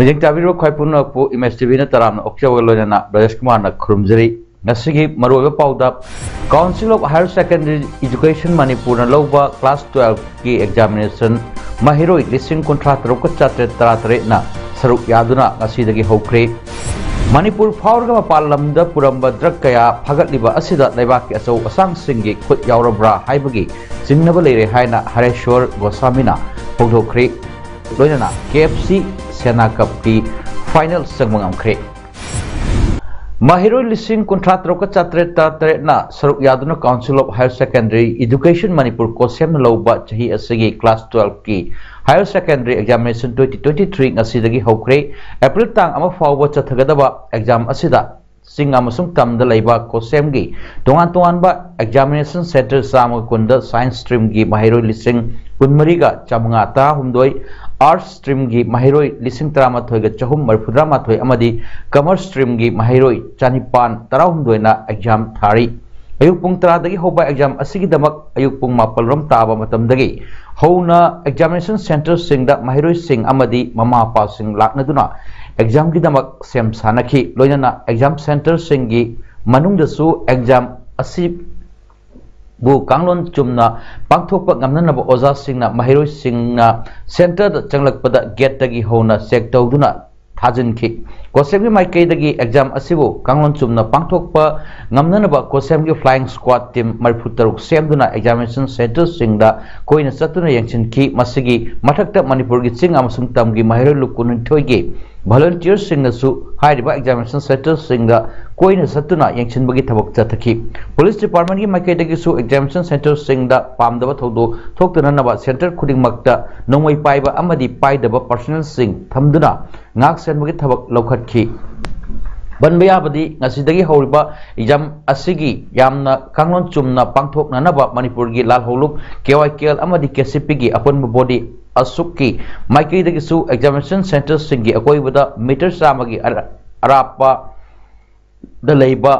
Mijing tabiro khoi punna pu image tv na taram na okcha walo na Brajesh Kumar na khurumjari ngasigi maruwa pauda Council of Higher Secondary Education Manipur na loba class 12 ki examination mahiroi lising contract ro chatre taratare na saruk yaduna ngasidagi hokre Manipur faurga mapalamda puramba drug kaya phagatliba asida laibak ki asau asang singi khut yaurabra haibagi jingnaba leire haina Hareshwar Goswamina pogdokre loina KFC Sena Cup ki final sangmangamkre Mahiroi lising kontrat roka chatre tatre na saruk yaduna Council of Higher Secondary Education Manipur kosem loba chahi asigi class 12 ki Higher Secondary Examination 2023 ngasidagi hokre April tang ama fawba chathagadaba exam asida sing amasung tamda laiba kosem gi tongan ba examination center sama kunda science stream gi mahiroi lising kunmariga chamanga ta humdoi Arts stream gi mahiroi lising tramathoi ga chahum marfudra mathoi amadi commerce stream gi mahiroi chanipan tarahumdoi na exam thari ayuk pung tara dagi hoba exam asigi damak ayuk pung mapal rom taba matam dagi hona examination center singda mahiroi sing amadi mama pa sing lakna duna exam gi damak sem sanaki loina exam center singi manung da su exam asi bu kanglon chumna pangthokpa ngamnanaba oza singna mahiroi singna center da changlakpada gate dagi hona check tawduna thajinki kosem gi maikai dagi exam asibu kanglon chumna pangthokpa ngamnanaba kosem gi flying squad team marfutaruk semduna examination center singda koina chatuna yangchinki masigi mathakta manipur gi ching amasung tamgi mahiroi lukun thoigi volunteers singnasu hairiba examination center singda koina satuna yangchinbagi thabak chathaki police department gi makai dagi su examination center singda pamdaba thodo thoktana naba center khuding makta nongoi paiba amadi paidaba personnel sing thamduna ngak senbagi thabak lokhatki banba yabadi ngasidagi horiba exam asigi yamna kanglon chumna pangthokna naba manipur gi lal holuk KYKL amadi KCP gi aponba body asukki maikei dagi su examination center singi akoi bada meter samagi arapa da leiba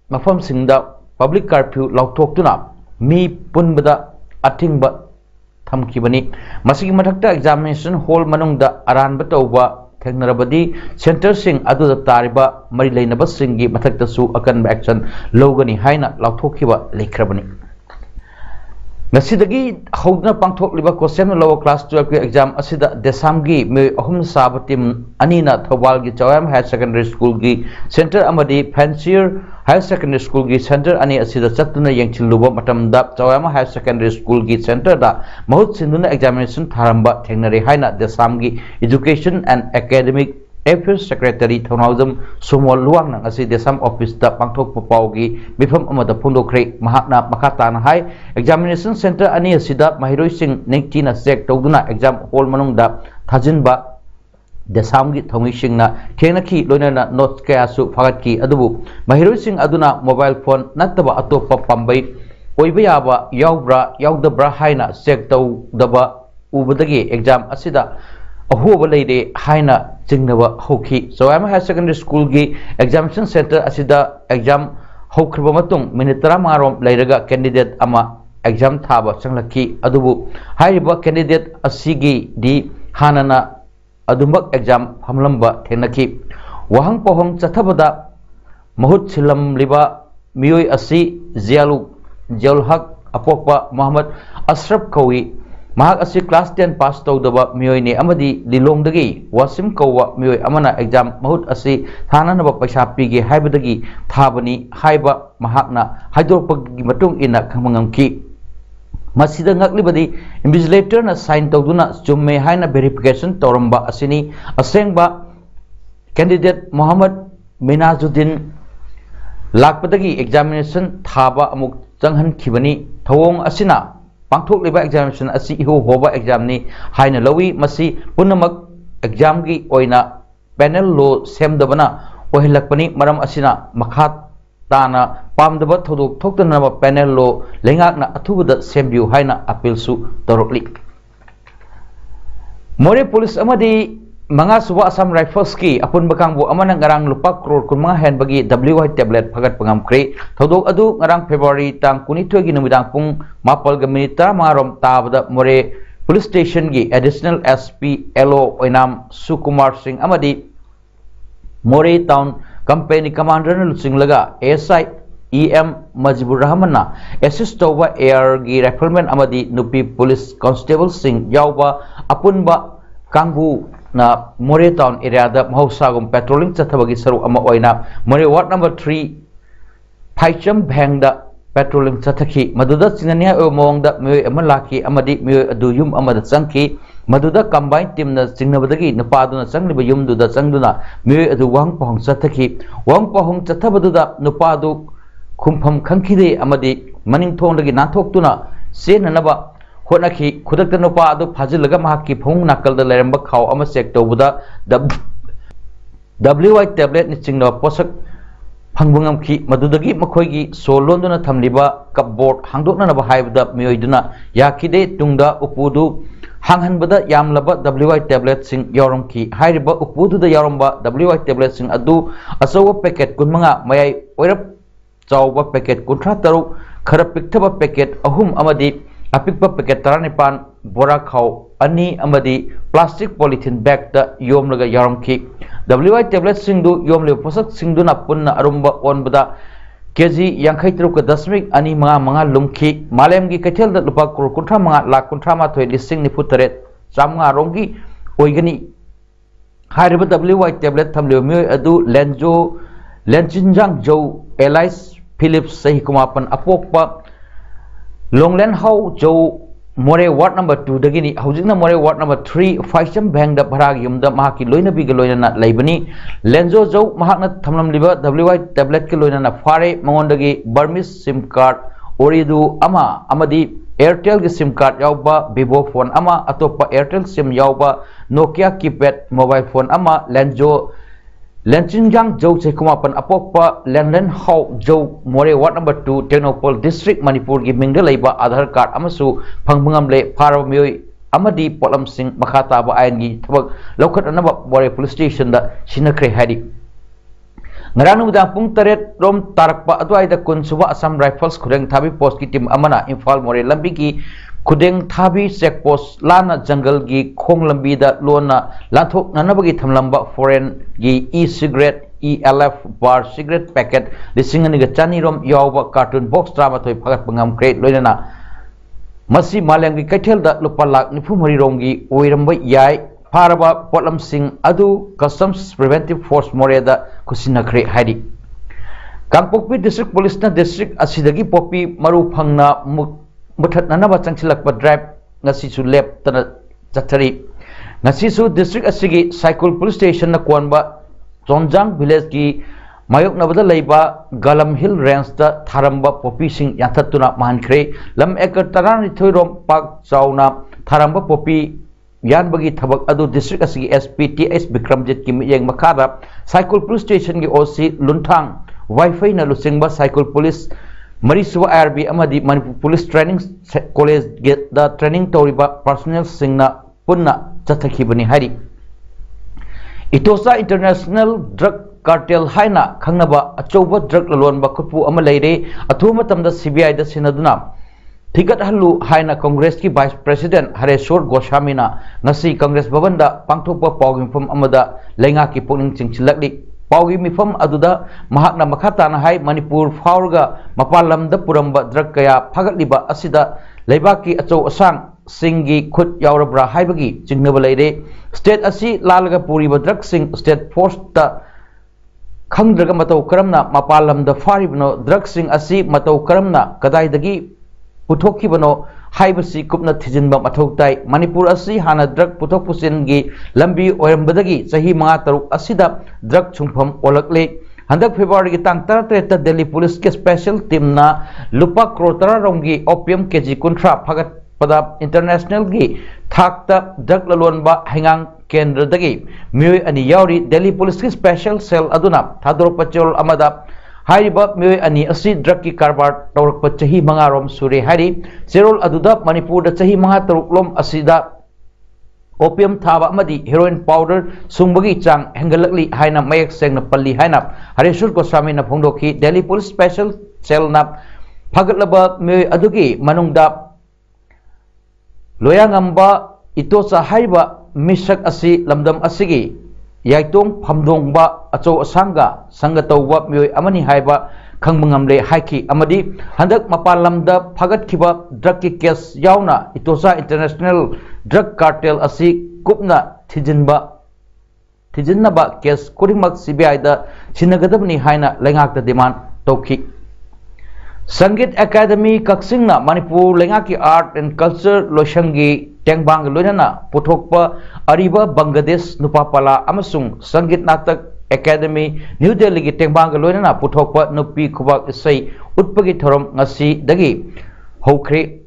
mafam singda public curfew lauthok tuna mi punbada athingba thamkibani masigi mathakta examination hall manungda aran batauba thengnarabadi center sing adu da tariba mari leinaba singi mathakta su akan action logani haina lauthokhiba lekhrabani Nasidagi haudna pangthok liba kosem lower class 12 ki exam asida desamgi me ahum sabatim anina thobal gi chawam higher secondary school gi center amadi fancier higher secondary school gi center ani asida chatuna yengchiluba matamda chawam higher secondary school gi center da mahut sinduna examination tharamba thengnari haina desamgi education and academic Affairs Secretary Thonawjam Somol Luang nang asi desam office da pangthok papawgi bifam amada phundokre mahakna makhatana hai examination center ani asida mahiroi sing nekti na check tawduna exam hall manung da thajinba desam gi thongi singna khenaki loina notes kaya su phagatki adubu mahiroi sing aduna mobile phone nattaba atopa pambai oiba yaba yaubra yaudabra haina check tawdaba ubadagi exam asida ahoba leide haina jingnaba hoki Chawama Higher Secondary School gi examination center asida exam hokriba matung minute 30 rom leiraga candidate ama exam thaba changlaki adubu hairiba candidate asigi di hanana adumbak exam hamlamba thenaki wahang pohong chathabada mahut silam liba miyoi asi Zialhaq apokpa Muhammad Ashraf Kawi mahak asi class 10 pass tawdaba miyoi ne amadi lilongdagi wasim kawa miyoi amana exam mahut asi thananaba paisa pige haibadagi thabani haiba mahakna haidorpagi matung ina khamangamki masida ngaklibadi invigilator na sign tawduna chumme haina verification tawramba asini asengba candidate Muhammad Minazuddin lakpadagi examination thaba amuk changhan khibani thawong asina pangthok liba examination asi iho hoba exam ni haina lawi masi punamak exam gi oina panel lo semdabana ohilakpani maram asina makhat tana pamdaba thodok thoktana panel lo lengakna athubada sembiu haina appeal su torokli More police amadi mga suba Assam Rifles ki apun bakangbu amana ngarang lupa crore kun mga hen bagi WY tablet phagat pangamkre thodok adu ngarang February tang 12 gi numidang pung mapal ga minita marom tabada more police station की additional SP LO Oinam Sukumar Singh अमदी Moreh town company commander लुचिंगलगा ASI EM Majibur Rahman assist तौबा एयर की rifleman अमदी नुपी police constable Singh यावबा अपुनबा कांगबू ना मोरे टाउन एरिया दा महौसागुम पेट्रोलिंग चथबगी सरू अमा ओइना मोरे वार्ड नंबर 3 फाइचम भैंग दा पेट्रोलिंग चथखी मदुदा चिंगनिया ओ मोंग दा मियोय अमा लाखी अमदी मियोय अदु युम अमदा चंगकी मदुदा कंबाइन टीम न चिंगनबदगी नुपादुना चंगलिबा युमदुदा चंगदुना मियोय अदु वांग पहंग चथखी वांग पहंग चथबदुदा नुपादु खुमफम खंखिदे अमदी मनिंग थोंदगी नाथोक्तुना सेननबा होनखी खुदक नुपा अदु फाजिलगा महाकी फौंग नाकल द लेरंबा खाव अमा चेक तौबदा WI टेबलेट नि चिंगना पोसक फंगबंगमखी मदुदगी मखोयगी सोलोंदुना थमलिबा कपबोर्ड हांदोकनबा हाइबदा मियोयदुना याखिदे तुंगदा उपुदु हांगहनबदा यामलबा WI टेबलेट सिंग यावरमखी हाइरिबा उपुदुदा यावरमबा WI टेबलेट सिंग अदु असौवा पैकेट कुनमंगा मयाय ओइरप चाउबा पैकेट 53 खर पिक्थबा पैकेट अहुम अमदी अपिकबा पैकेट 19 बोरा खाव अनि अमदी प्लास्टिक पॉलिथीन बैग दा योमलगा यारमखी WI टेबलेट सिंगदु योमले पोसक सिंगदुना पुन्ना अरुंबा ओनबदा केजी 53.25 लुमखी मालेमगी कैथेल दा लुपा करोड़ 35 लाख 38 लिसिंग निफुतरे चामंगा रोंगी ओइगनी हारिबा WI टेबलेट थमले मियोय अदु लेंचिंजांग जो एलाइस फिलिप्स सही कुमापन अपोकपा लोंगलैंड हाउ जो मोरे वार्ड नंबर 2 दगिनी हौजिकना मोरे वार्ड नंबर 3 फाइचम बैंक दा भराग युमदा महाकी लोइनबी ग लोइना लाइबनी लेंजो जो महाकना थमलमलिबा WI टेबलेट के लोइना फारे मंगोंदगी बर्मिस सिम कार्ड ओरिदु अमा अमदी एयरटेल के सिम कार्ड यावबा विवो फोन अमा अतोपा एयरटेल सिम यावबा नोकिया कीपैड मोबाइल फोन अमा लेंचिंजांग जो चेकुमापन अपोकपा लैंडलाइन हाउ जो Moreh ward number 2 Tengnoupal district Manipur की मिंगदा लैबा आधार कार्ड अमसु फंगबंगमले फारब मियोय अमदी पोलम सिंह मखाताबा आयन की थबक लौखटनबा मोरे पुलिस स्टेशन दा सिनखरे हाइदी ngaranuda pung 8 rom tarakpa adwaida kunsuba asam rifles khudeng thabi post ki team amana imphal more lambi ki khudeng thabi check post lana jungle gi khong lambi da lona lathok nanabagi thamlamba foreign gi e-cigarette ELF bar cigarette packet lisingani ga chani rom yawba cartoon box drama thoi phagat pangam crate loinana masi malang gi kaithel da lupa lak nifu mari rom gi oiramba yai फारबा पोलम सिंह अदु customs preventive force मोरेदा कुसिनखरे हाइदी Kangpokpi district police ना district असिदगी पोपी मरु फंगना मुथतननबा चंगसिलकपा ड्राइव ngasisu लेप तना चथरी ngasisu डिस्ट्रिक्ट असिगी साइकल पुलिस स्टेशन ना कोनबा चोंजांग विलेज की मायोक नबदा लैबा गलम हिल रेंज दा थारंबा पोपी सिंह याथतुना मानखरे लम एकर 13 रोम पाक चाउना थारंबा पोपी यानबगी थबक अदु डिस्ट्रिक्ट असगी SPTS विक्रमजित की मियंग मखादा साइकल पुलिस स्टेशन की ओसी लुंथांग वाईफाई न लुसिंगबा साइकल पुलिस मरीसुवा IRB अमदी Manipur police training college gate दा ट्रेनिंग तौरिबा पर्सनल सिंगना पुन्ना चथखिबनी हारी इटोसा इंटरनेशनल ड्रग कार्टेल हाइना खंगनबा अचौबा ड्रग ललोनबा खुपु अमा लेरे अथु मतमदा CBI दा सिनदुना थिगत हल्लू हाइना कांग्रेस की वाइस प्रेसिडेंट हरेश्वर गोस्वामीना नसी कांग्रेस भवन दा पांगथोकपा पाउगी मिफम अमदा लेंगा की पुनिंग चिंगचिलकली पाउगी मिफम अदुदा महाकना मखाताना हाई मणिपुर फाउरगा मपाल लमदा पुरंबा ड्रग कया फगतलिबा असिदा लेबाकी अचौ असांग सिंगी खुद यावरब्रा हाइबगी चिंगनबा लेरे स्टेट असी लालगा पुरीबा ड्रग सिंग स्टेट फोर्स ता खंगद्रगा मतौ करमना मपाल लमदा फारिबनो ड्रग सिंग असी मतौ करमना कदाइदगी पुथोखिबनो हाइबसी कुपना थिजिनबा मथौताई मणिपुर असी हाना ड्रग पुथोक पुसिनगी लंबी ओरंबदगी सही 5 असिदा ड्रग छुंफम ओलकले हंदक फेब्रुआरी की तांग 13 दिल्ली पुलिस के स्पेशल टीम ना लुपा करोड़ 13 रोंगी ओपियम केजी 19 फगत पदा इंटरनेशनल की थाकता ड्रग ललोनबा हेंगांग केंद्र दगी मियोय अनि यावरी दिल्ली पुलिस की स्पेशल सेल अदुना थादोरपा चोल अमदा हाइबा मियोय अनि असि ड्रग की कारबार तौरकपा चही 5 रोम सुरे हारी सेरोल अदुदा मणिपुर दा चही 5 तरुकलोम असिदा ओपियम थाबा अमदी हेरोइन पाउडर सुंबगी चांग हेंगलकली हाइना मयक सेंगना पल्ली हाइना हरेश्वर गोस्वामी ना फोंदोखी दिल्ली पुलिस स्पेशल सेल ना फगतलबा मियोय अदुगी मनुंगदा Loyangamba itocha haiba misak asi lamdam asigi yaitong phamdongba acho asanga sanga tawba mioi amani haiba khangmangamle haiki amadi handak mapalamda phagat khiba drug ki case yauna itocha international drug cartel asi kupna thijinba case kurimak CBI da chinagadabni haina lengak da demand tokhi Sangit Academy Kaksingna Manipur Lengaki Art and Culture Loshangi Tengbang Lunana Puthokpa Ariba Bangladesh Nupapala Amasung Sangit Natak Academy New Delhi gi Tengbang Lunana Puthokpa Nupi Khubak Isai Utpagi Thorom Ngasi Dagi Hokre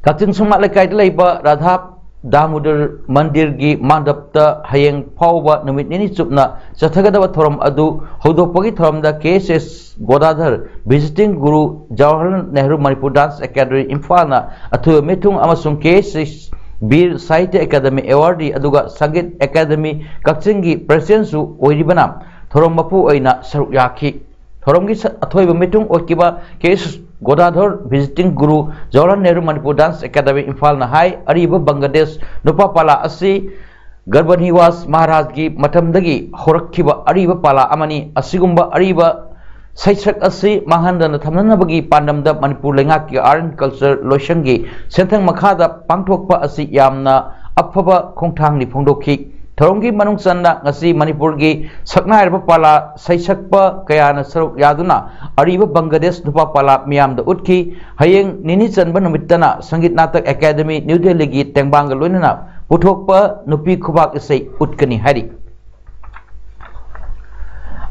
Katin Sumat Lekai Laiba Radha Damodar Mandir gi Mandapta Hayeng Pauba Numit Nini Supna Sathagadaba Thorom Adu Hodopagi Thorom da KSS Godadhar Visiting Guru Jawaharlal Nehru Manipur Dance Academy Imphal Athu Metung amasung KSS Bir Sahitya Academy Awardee aduga Sangit Academy Kakchingi President su oiribana Thorom mapu oina saruk yaki Thoromgi athoiba metung okiba KSS Godadhar Visiting Guru Jawaharlal Nehru Manipur Dance Academy Imphal na hai ariba Bangladesh Nupapala asi Garbaniwas Maharaj gi matamdagi horakkiba ariba pala amani asigumba ariba Saisak asi Mahandana Thamnanabagi Pandamda Manipur Lengaki Art and Culture Loshangi Sentang Makhada Pangthokpa asi yamna afaba khongthangni phongdokhi Thorongi manungsanna ngasi Manipur gi saknairba pala saisakpa kayana saruk yaduna ariba Bangladesh Nupa pala miyamda utki hayeng nini chanba numittana Sangit Natak Academy New Delhi gi Tengbang loinana puthokpa nupi khubak isai utkani hari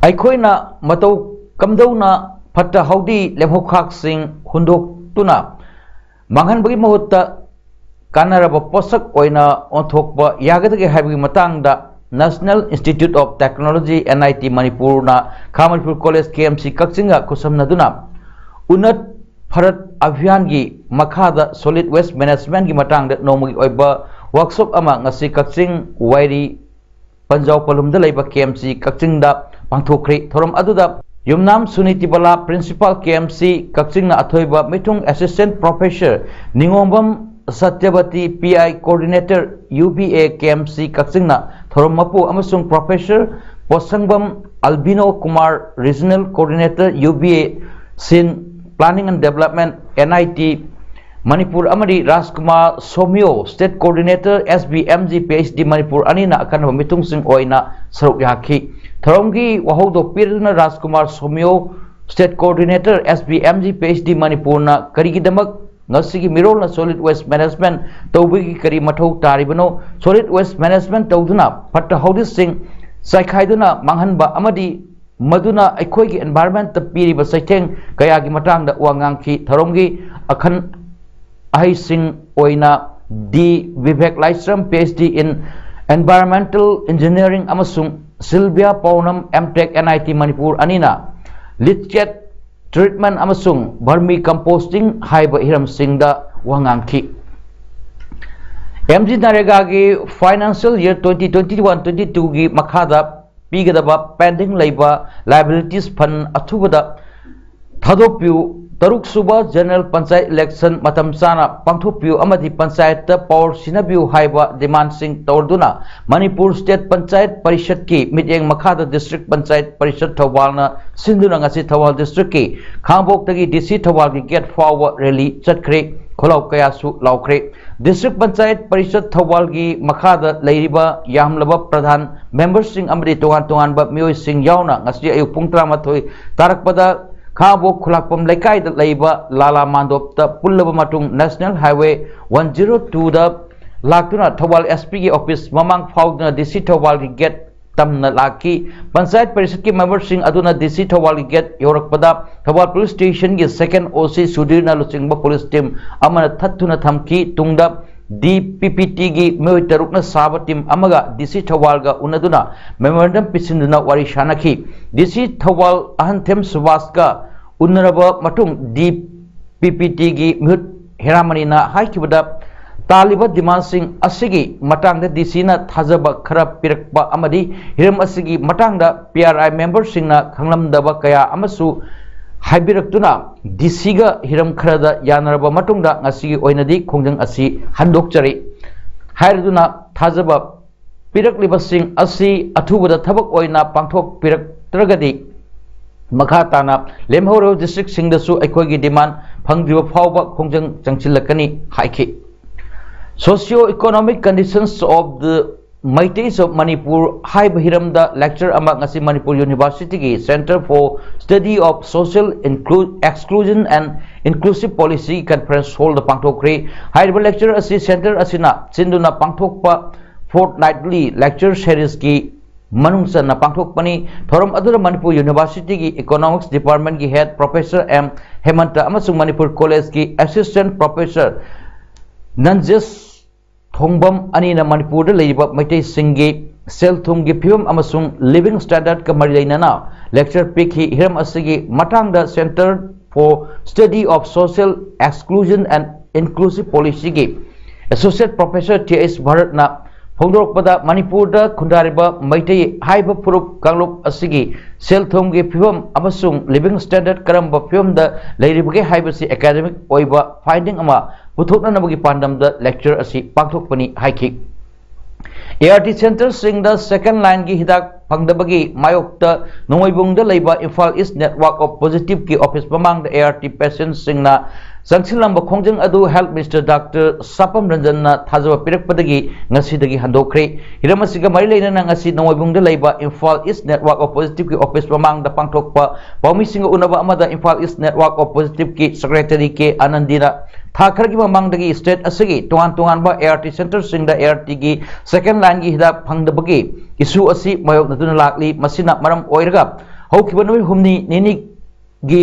Aikoina matau Kamdauna Pata Haudi Lemhokhak Singh Hundok Tuna Manghan bagi mahutta Kanaraba Posak Oina Onthokba Yagadagi Habi Matangda National Institute of Technology NIT Manipur na Kamalpur College KMC Kaksinga Kusamna Duna Unat Bharat Abhiyan gi Makhada Solid Waste Management gi Matangda Nomagi Oiba Workshop ama ngasi Kaksing Wairi Panjau Palumda Laiba KMC Kaksinda Pangthokri Thorom aduda Yumnam Sunitibala Principal KMC Kakchingna Athoiba Mitung Assistant Professor Ningombam Satyavati PI Coordinator UBA KMC Kakchingna Thoromapu Amasung Professor Posangbam Albino Kumar Regional Coordinator UBA Sin Planning and Development NIT Manipur Amadi Rajkumar Somyo State Coordinator SBMG PhD Manipur Anina akan Mitung Sing Oina Saruk Yaki Thorongi Wahodo Pirna Rajkumar Somyo State Coordinator SBMG PhD Manipur na Karigidamak Nasigi Mirol na Solid Waste Management Tawbigi Kari Mathau Taribano Solid Waste Management Tawduna Patta Hodis Singh Saikhaiduna Manghanba Amadi Maduna Aikoigi Environment Piriba Saiteng Kayagi Matangda Wangangki Thorongi Akan Ahai Singh Oina D. Vivek Laisram PhD in Environmental Engineering Amasung Sylvia Paunam MTech NIT Manipur Anina Litchet Treatment Amasung Vermi Composting Haiba Hiram Singda Wangangki MG Narega gi Financial Year 2021-22 gi Makhada Pigadaba Pending Labor Liabilities Fund Athubada Thadopyu Taruk Suba General Panchayat Election Matam Sana Pangthopyu Amadi Panchayat Power Sinabiu Haiba Demand Singh Torduna Manipur State Panchayat Parishad ki Mityeng Makhada District Panchayat Parishad Thawalna Sinduna ngasi Thawal District ki Khambok tagi DC Thawal ki Get Forward Rally Chatkre Kholau Kayasu Laukre District Panchayat Parishad Thawal ki Makhada Leiriba Yamlaba Pradhan Member Singh Amadi Tongan ba Miyoi Singh Yauna ngasi Ayuk Pung 13 Tarakpada Khambok Khulakpam Laikai da Laiba Lala Mandop ta Pullaba Matung National Highway 102 da Laktuna Thawal SP ki office Mamang Faudna DC Thawal ki get Tamna Laki Panchayat Parishad ki member Singh aduna DC Thawal ki get Yorakpada Thawal Police Station ki second OC Sudirna Luchingba Police Team Amana Thatuna Thamki Tungda DPPT gi Mewai Tarukna Saba Team Amaga DC Thawal ga Unaduna Memorandum Pisinduna Wari Shanaki DC Thawal Ahanthem Subas ga Unaraba Matung DPPT gi Mehut Heramani na Haikibada Taliba Demand Singh Asigi Matangda DC na Thazaba Khara Pirakpa Amadi Hiram Asigi Matangda PRI member Singh na Khanglamdaba Kaya Amasu हाइबिरक्तुना डीसीगा हिरम खरदा यानरबा मतुंगदा ngasi oinadi khongjang asi handokchari hairuduna thajaba pirakliba sing asi athubada thabak oina pangthok piraktragadi makha tana lemhoro district singdasu aikogi demand phangdiba phawba khongjang changchilakani haiki. Socio-economic conditions of the Maitais of Manipur Hai Bahiramda lecture among ngasi Manipur University ki Center for Study of Social Exclusion and Inclusive Policy Conference hold the pangthokre hai lecture asi center asina sinduna pangthokpa fortnightly lecture series ki manungsa na pangthokpani thorom adura Manipur University ki Economics Department ki head Professor M Hemanta amasung Manipur College ki Assistant Professor Nanjes Thongbam anina Manipur da leiba maitai singi sel thumgi phim amasung living standard ka marilainana lecture pikhi hiram asigi matang da Center for Study of Social Exclusion and Inclusive Policy ki Associate Professor T.S. Bharat na phongdorokpada Manipur da khundariba maitai haiba purup kanglop asigi sel thumgi phim amasung living standard karamba phim da leiribage haibasi academic oiba finding ama puthokna nabagi pandam da lecture asi pangthokpani haiki. ART Center sing the second line gi hidak phangdabagi mayokta Nongoibung da leiba Imphal East Network of Positive ki office mamang da ART patients sing na sangsilamba khongjang adu Health Minister Dr. Sapam Ranjan na thajaba pirakpadagi ngasi dagi handokre hiramasiga mari leina na ngasi Nongoibung da leiba Imphal East Network of Positive ki office mamang da pangthokpa paumi singa unaba amada Imphal East Network of Positive ki secretary ke Anandina Thakargi mamangdagi state asigi tungan ba ART center singda ART gi second line gi hida phangdabagi issue asi mayok natuna lakli masina maram oiraga hokibanu humni nini gi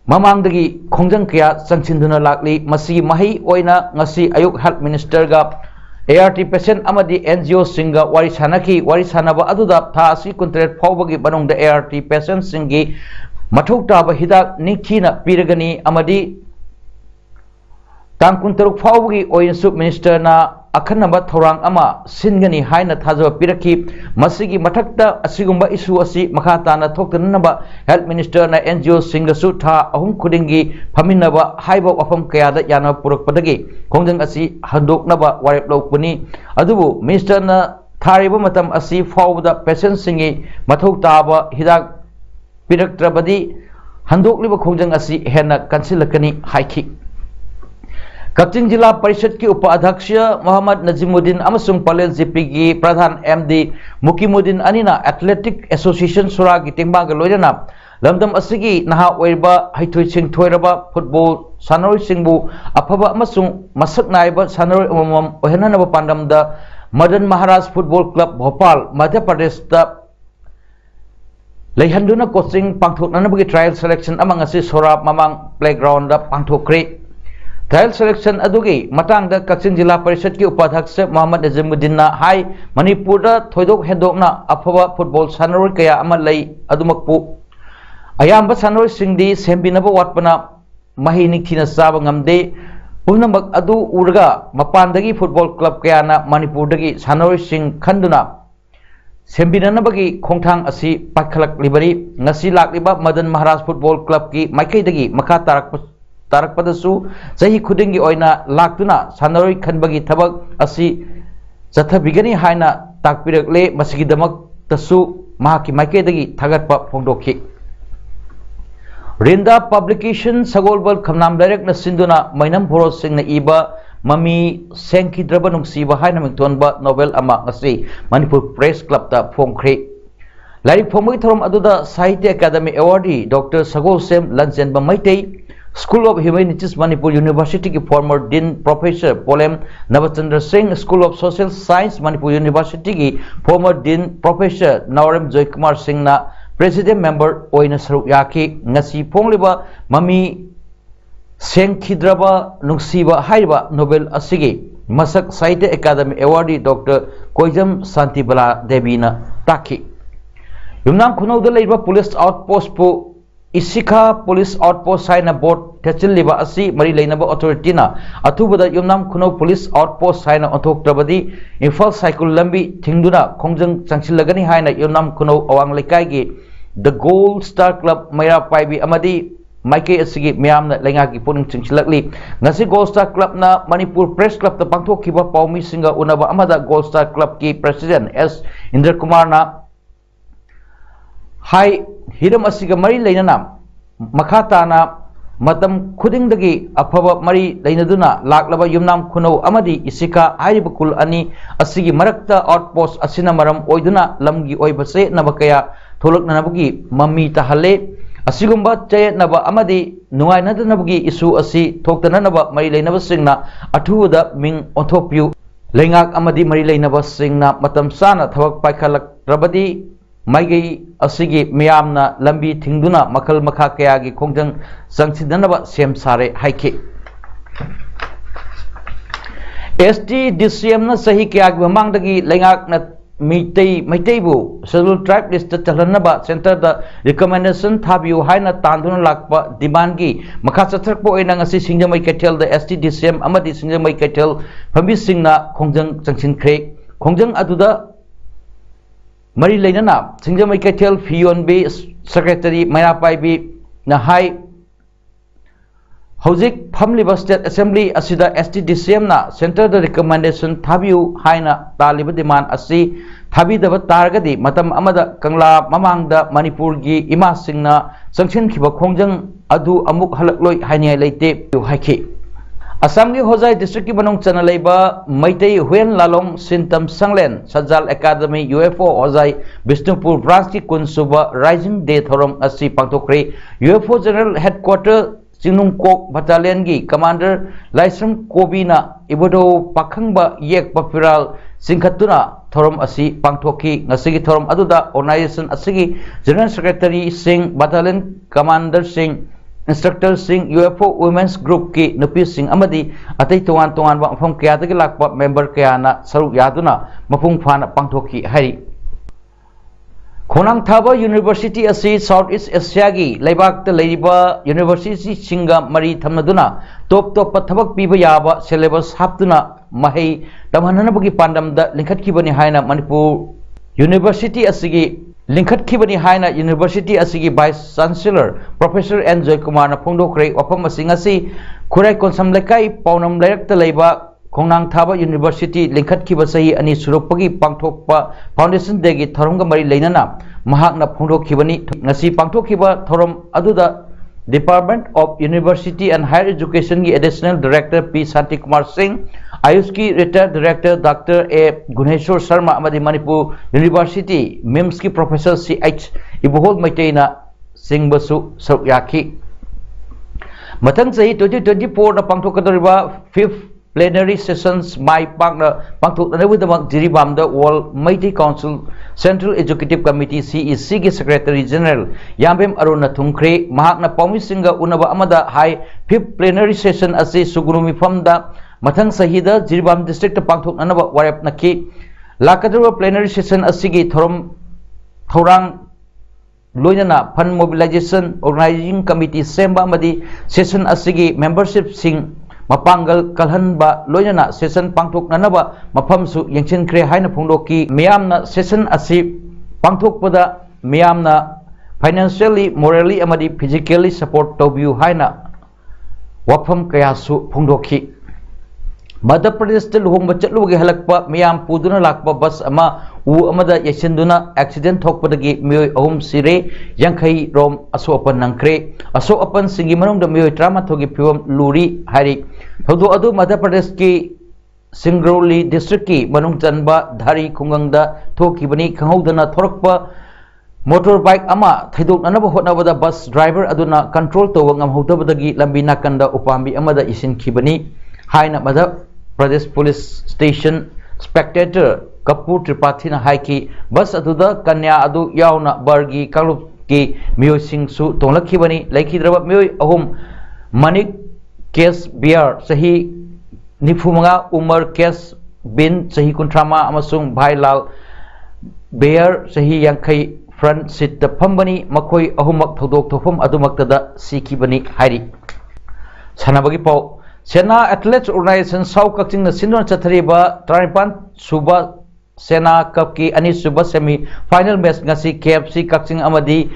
mamangdagi khongjang kya sangchinduna lakli masi mahi oina ngasi ayuk health minister ga ART patient amadi NGO singa wari sanaba aduda tha asi contract phawbagi banongda ART patient singi mathok taba hida nikthina piragani amadi Tang kuntaruk phawgi oinsu minister na akhanaba thorang ama singani haina thajaba piraki masigi mathakta asigumba issue asi makhata na thoktanaba health minister na NGO singasu tha ahum khudingi phaminaba haiba afam kayada yana purakpadagi khongjang asi handoknaba warep lokpuni adubu minister na thariba matam asi phawda patient singi mathok taba hidak piraktrabadi handokliba khongjang asi hena kansilakani haiki. Kachin Jila Parishad ki Upadhyaksh Muhammad Nazimuddin amasung Palel GP ki Pradhan MD Mukimuddin anina Athletic Association Sura ki tingbaga loirana lamdam asigi naha oirba haithoi sing thoiraba football sanaroi singbu afaba amasung masak naiba sanaroi amam ohenanaba pandam da Madan Maharaj Football Club Bhopal Madhya Pradesh da leihanduna coaching pangthoknanabagi trial selection amang asi Sora mamang playground da pangthokre Trial selection adugi matang da Kachin Jila Parishad ki Upadhyaksh Muhammad Nazimuddin na hai Manipur da thoidok hendok na afaba football sanaroi kaya ama lei adumakpu ayamba sanaroi singdi sembinaba watpana mahi nikthina saba ngamde punamak adu urga mapandagi football club kaya na Manipur dagi sanaroi sing khanduna sembinanabagi khongthang asi pakhalak libari ngasi lakliba Madan Maharaj Football Club ki maikai dagi makha tarakpadasu sahi khudingi oina laktuna sanaroi khanbagi thabak asi chathabigani haina takpirakle masigidamak tasu mahaki maikeidagi thagatpa phongdokhi Rinda Publication Sagolbal Khamnam Direct na sinduna Mainam Phoro Singh na iba mami sengkidraba nungsiba haina mingtonba novel ama ngasi Manipur Press Club ta phongkhre Larik phongmagi thorom aduda Sahitya Academy Awardee Dr. Sagol Sem Lanjenba Maitei School of Humanities Manipur University ki former Dean Professor Polem Navachandra Singh School of Social Science Manipur University ki former Dean Professor Naurem Joykumar Singh na President Member oina saruk yaki ngasi phongliba mami sengkhidraba nungsiba haiba Nobel asigi masak Sahitya Academy Awardee Dr. Koijam Santibala Devi na taki Yumnam Khunau da leiba police outpost pu Isika Police Outpost Saina Board Techiliba Asi Mari Lainaba Authority na Atubada Yumnam Khunau Police Outpost Saina Onthok Trabadi Imphal Cycle Lambi Thingduna Khongjang Changsilagani Haina Yumnam Khunau Awang Lekai gi the Gold Star Club मैरा पाइबी अमदी माइके असगी मियामना लेंगाकी पुनिंग चिंगसिलकली ngasi Gold Star Club ना मणिपुर प्रेस क्लब ता पांगथोखिबा पाउमी सिंगा उनबा अमदा गोल्ड स्टार क्लब की प्रेसिडेंट एस इंद्र कुमार ना हाई हिरम असिगा मरी लेना मखा ताना मतम खुदिंगदगी अफब मरी लेनदुना लाक्लबा युमनाम खुनौ अमदी इसिका हाइरिब कुल अनि असिगी मरक्ता आउटपोस्ट असिना मरम ओइदुना लमगी ओइबसे नबकया थोलकनबगी मम्मी तहले असिगुम्बा चयनब अमदी नुंगाइनदनबगी इशू असि थोक्तननब मरी लेनबसिंगना अथुदा मिंग ओथोपियु लेंगाक अमदी मरी लेनबसिंगना मतम साना थबक पाइखलक्रबदी माइगई असिगी मियामना लंबी थिंगदुना मखल मखा कयागी खोंजंग संगसिदनब सेम सारे हाइके एसटी डीसीएम न सही कयागी ममांगदगी लेंगाक न मैतेबु शेड्यूल ट्राइब लिस्ट चलनब सेंटर द रिकमेंडेशन थाबियु हाइना तांदुना लाकपा डिमांड की मखा चथरपो ओइना ngasi सिंगजमई कैथल द एसटी डीसीएम अमदी सिंगजमई कैथल फंबी सिंगना खोंजंग चंगसिनख्रे खोंजंग अदुदा मरी लेना सिंगजमई कैथल फियोनबी सेक्रेटरी मैरा पाइबी नहाई हौजिक फमलिबा स्टेट असेंबली असिदा एसटीडीसीएम ना सेंटर द रिकमेंडेशन थाबियु हाइना तालिब डिमांड असि थाबिदब तारगदी मतम अमदा कंगला ममांगदा मणिपुर की इमा सिंगना संगसिनखिबा खोंजंग अदु अमुक हलकलोय हाइनिया लेते हाइखि असम की होजाई डिस्ट्रिक्ट की मनों चना लेबा मैतई हुएन लालोंग सिंतम संगलेन सजाल एकेडमी यूएफओ होजाई बिष्णुपुर ब्रांच की कुनसुबा राइजिंग डे थोरम असि पांगथोक्रे यूएफओ जनरल हेडक्वार्टर चिंगनुंगकोक बटालियन की कमांडर लाइसम कोबीना इबोदो पाखंबा येक पपिराल सिंखतुना थोरम असि पांगथोकी ngasi थोरम अदुदा ऑर्गेनाइजेशन असि general secretary Singh battalion commander Singh instructor Singh UFO women's group की नुपी सिंह अमदी अतई तोवान तोवान मफम कयादगी लाकपा मेंबर कयाना सरुक यादुना मपुंग फाना पांगथोकी हरि खोनांग थाबा यूनिवर्सिटी असि साउथ ईस्ट एशिया की लेबाक लेरिबा यूनिवर्सिटी सिंगा मरी थमनदुना टॉप टॉप थबक पीबा याबा सिलेबस हापतुना महै तमहननबगी पांडमदा लिंखतखिबनि हाइना मणिपुर यूनिवर्सिटी असि लिंखतखिबनि हाइना यूनिवर्सिटी असि vice chancellor professor N Jayakumar ना फोंदोक्रे वफम असि खुराई कोनसम लेकाई पौनम लेरक्त लेबा खोंनांग थाबा यूनिवर्सिटी लिंखतखिबा सही अनि सुरुपगी पांगथोकपा फाउंडेशन डे की थोरमगा मरी लेनना महाकना फोंदोखिबनि ngasi पांगथोखिबा थोरम अदुदा department of university and higher education की additional director P Shanti Kumar Singh AYUSH की retired director doctor A Guneshwar Sharma अमदी मणिपुर यूनिवर्सिटी मिम्स की प्रोफेसर सी एच इबोहोल मैतेना सिंह बसु सरुक याखी मथंग सही 2024 ना पांगथोकदरिबा 5th plenary sessions mai pakna पांगथोकनबुदमक जिरिबाम द world Meitei council central executive committee CEC की सेक्रेटरी जनरल यामबेम अरुण थुंख्रे महाकना पौमी सिंगा उनबा अमदा हाई 5th plenary session असि सुगुरुमी फमदा मथंग सहीदा जिरिबाम डिस्ट्रिक्ट पांगथोकनबा वारेप नखि लाकदरबा प्लेनरी सेशन असिगी थौरांग लोइनना फंड मोबिलाइजेशन ऑर्गेनाइजिंग कमिटी सेम्बा अमदी सेशन असिगी मेंबरशिप सिंग मपांगल कलहनबा लोइनना सेशन पांगथोकनबा मफमसु यंगचिनख्रे हाइना फोंदोकी मियामना सेशन असि पांगथोकपदा मियामना फाइनेंशियली मोरली अमदी फिजिकली सपोर्ट तोबियु हाइना वफम कयासु फोंदोकी मध्य प्रदेश लुहोंग चलुगे हलक्पा मियाम पुदुना लाकपा बस अमा उ अमदा यसिंदुना एक्सीडेंट थोकपदगी मियोय अहुम सिरे यंखई रोम असोपन नंख्रे असोपन सिंगी मनुंग मियोय 13 की फिवम लूरी हारी थौदो अदु मध्य प्रदेश की सिंगरौली डिस्ट्रिक्ट की मनुंग चनबा धारी खुंगंगदा थोकीबनी खंगौदना थोरकपा मोटर बाइक अमा थैदोकनब होटनबदा बस ड्राइवर अदुना कंट्रोल तोवंग अमहौदबदगी लंबी नाकंदा उपांबी अमदा इसिनखिबनी हाइना Madhya Pradesh police station spectator Kapoor Tripathi हाइकी बस अदुदा कन्या अदु यावना बर्गी कालुप की मियोसिंगसु तोंलखिबनी लेखिद्रब मियोय अहुम मनिक केस बियर सही निफुमंगा उमर केस बिन सही कुंथ्रामा अमसुंग भाईलाल बेयर सही यांखई फ्रंट सीट फंबनी मखोई अहुमक थौदोक थोफम अदुमक्तदा सीखिबनी हाइरी सनाबगी पाउ सेना एथलेट्स ऑर्गेनाइजेशन साउ कक्चिंग सिंदोन चथरीबा 35 सुबा Sena Cup ki Anisuba semi final match ngasi KFC Kakching amadi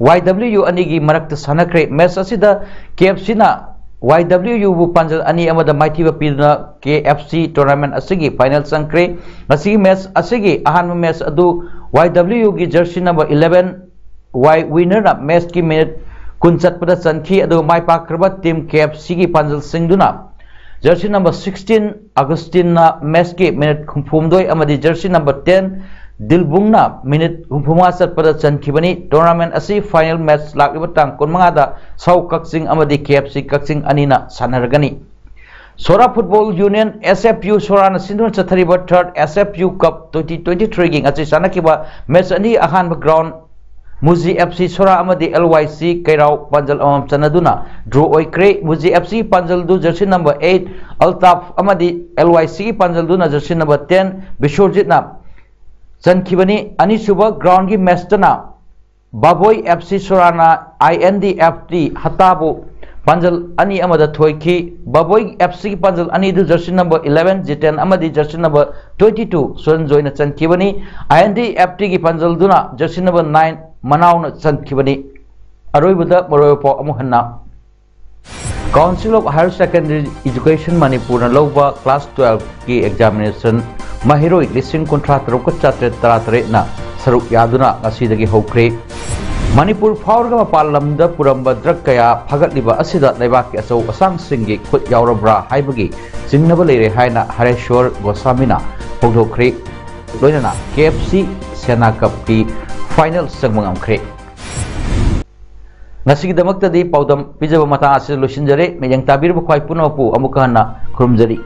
YWU anigi marakta sanakre match asida KFC na YWU bu panjal ani amada maithiba pidna KFC tournament asigi final sangkre ngasi match asigi ahan match adu YWU gi jersey number 11 Y winner na match ki minute kunchat pada chanki adu mai pakraba team KFC gi panjal singduna jersey number 16 Augustine na match ki minute khumdoi amadi jersey number 10 Dilbung na minute khumphuma sat pada chanki bani tournament asi final match lakliba tang kunmanga da Sau Kakching amadi KFC Kakching anina sanargani Sora Football Union SFU Sora na sindun chathariba third SFU Cup 2023 gi ngachi sanakiba match ani ahan ground Muzi FC Sora amadi LYC Kairau Panjal amam chanaduna draw oikre Muzi FC Panjal du jersey number 8 Altaf amadi LYC Panjal du na jersey number 10 Bishorjit na chankibani ani suba ground gi match na Baboy FC Sora na INDFT Hatabu Panjal ani amada thoiki Baboy FC Panjal ani du jersey number 11 Jiten amadi jersey number 22 Son join chankibani INDFT gi Panjal duna jersey number 9 Manau na chankibani aroibada moropo amuhanna Council of Higher Secondary Education Manipur na lawba class 12 ki examination mahiroi lising kontra teruk chatre taratare na saruk yaduna ngasidagi hokre Manipur faurga palamda puramba drug kaya phagatliba asida leibak ki asau asang singi khut yaurabra haibagi jingnaba leire haina Hareshwar Gosamina pogdokre loinana KFC Sena Cup ki final sangmangamkre ngasigidamakta di paudam pijaba mata asil lusinjare mejang tabir bukhai punapu amukahana khurumjari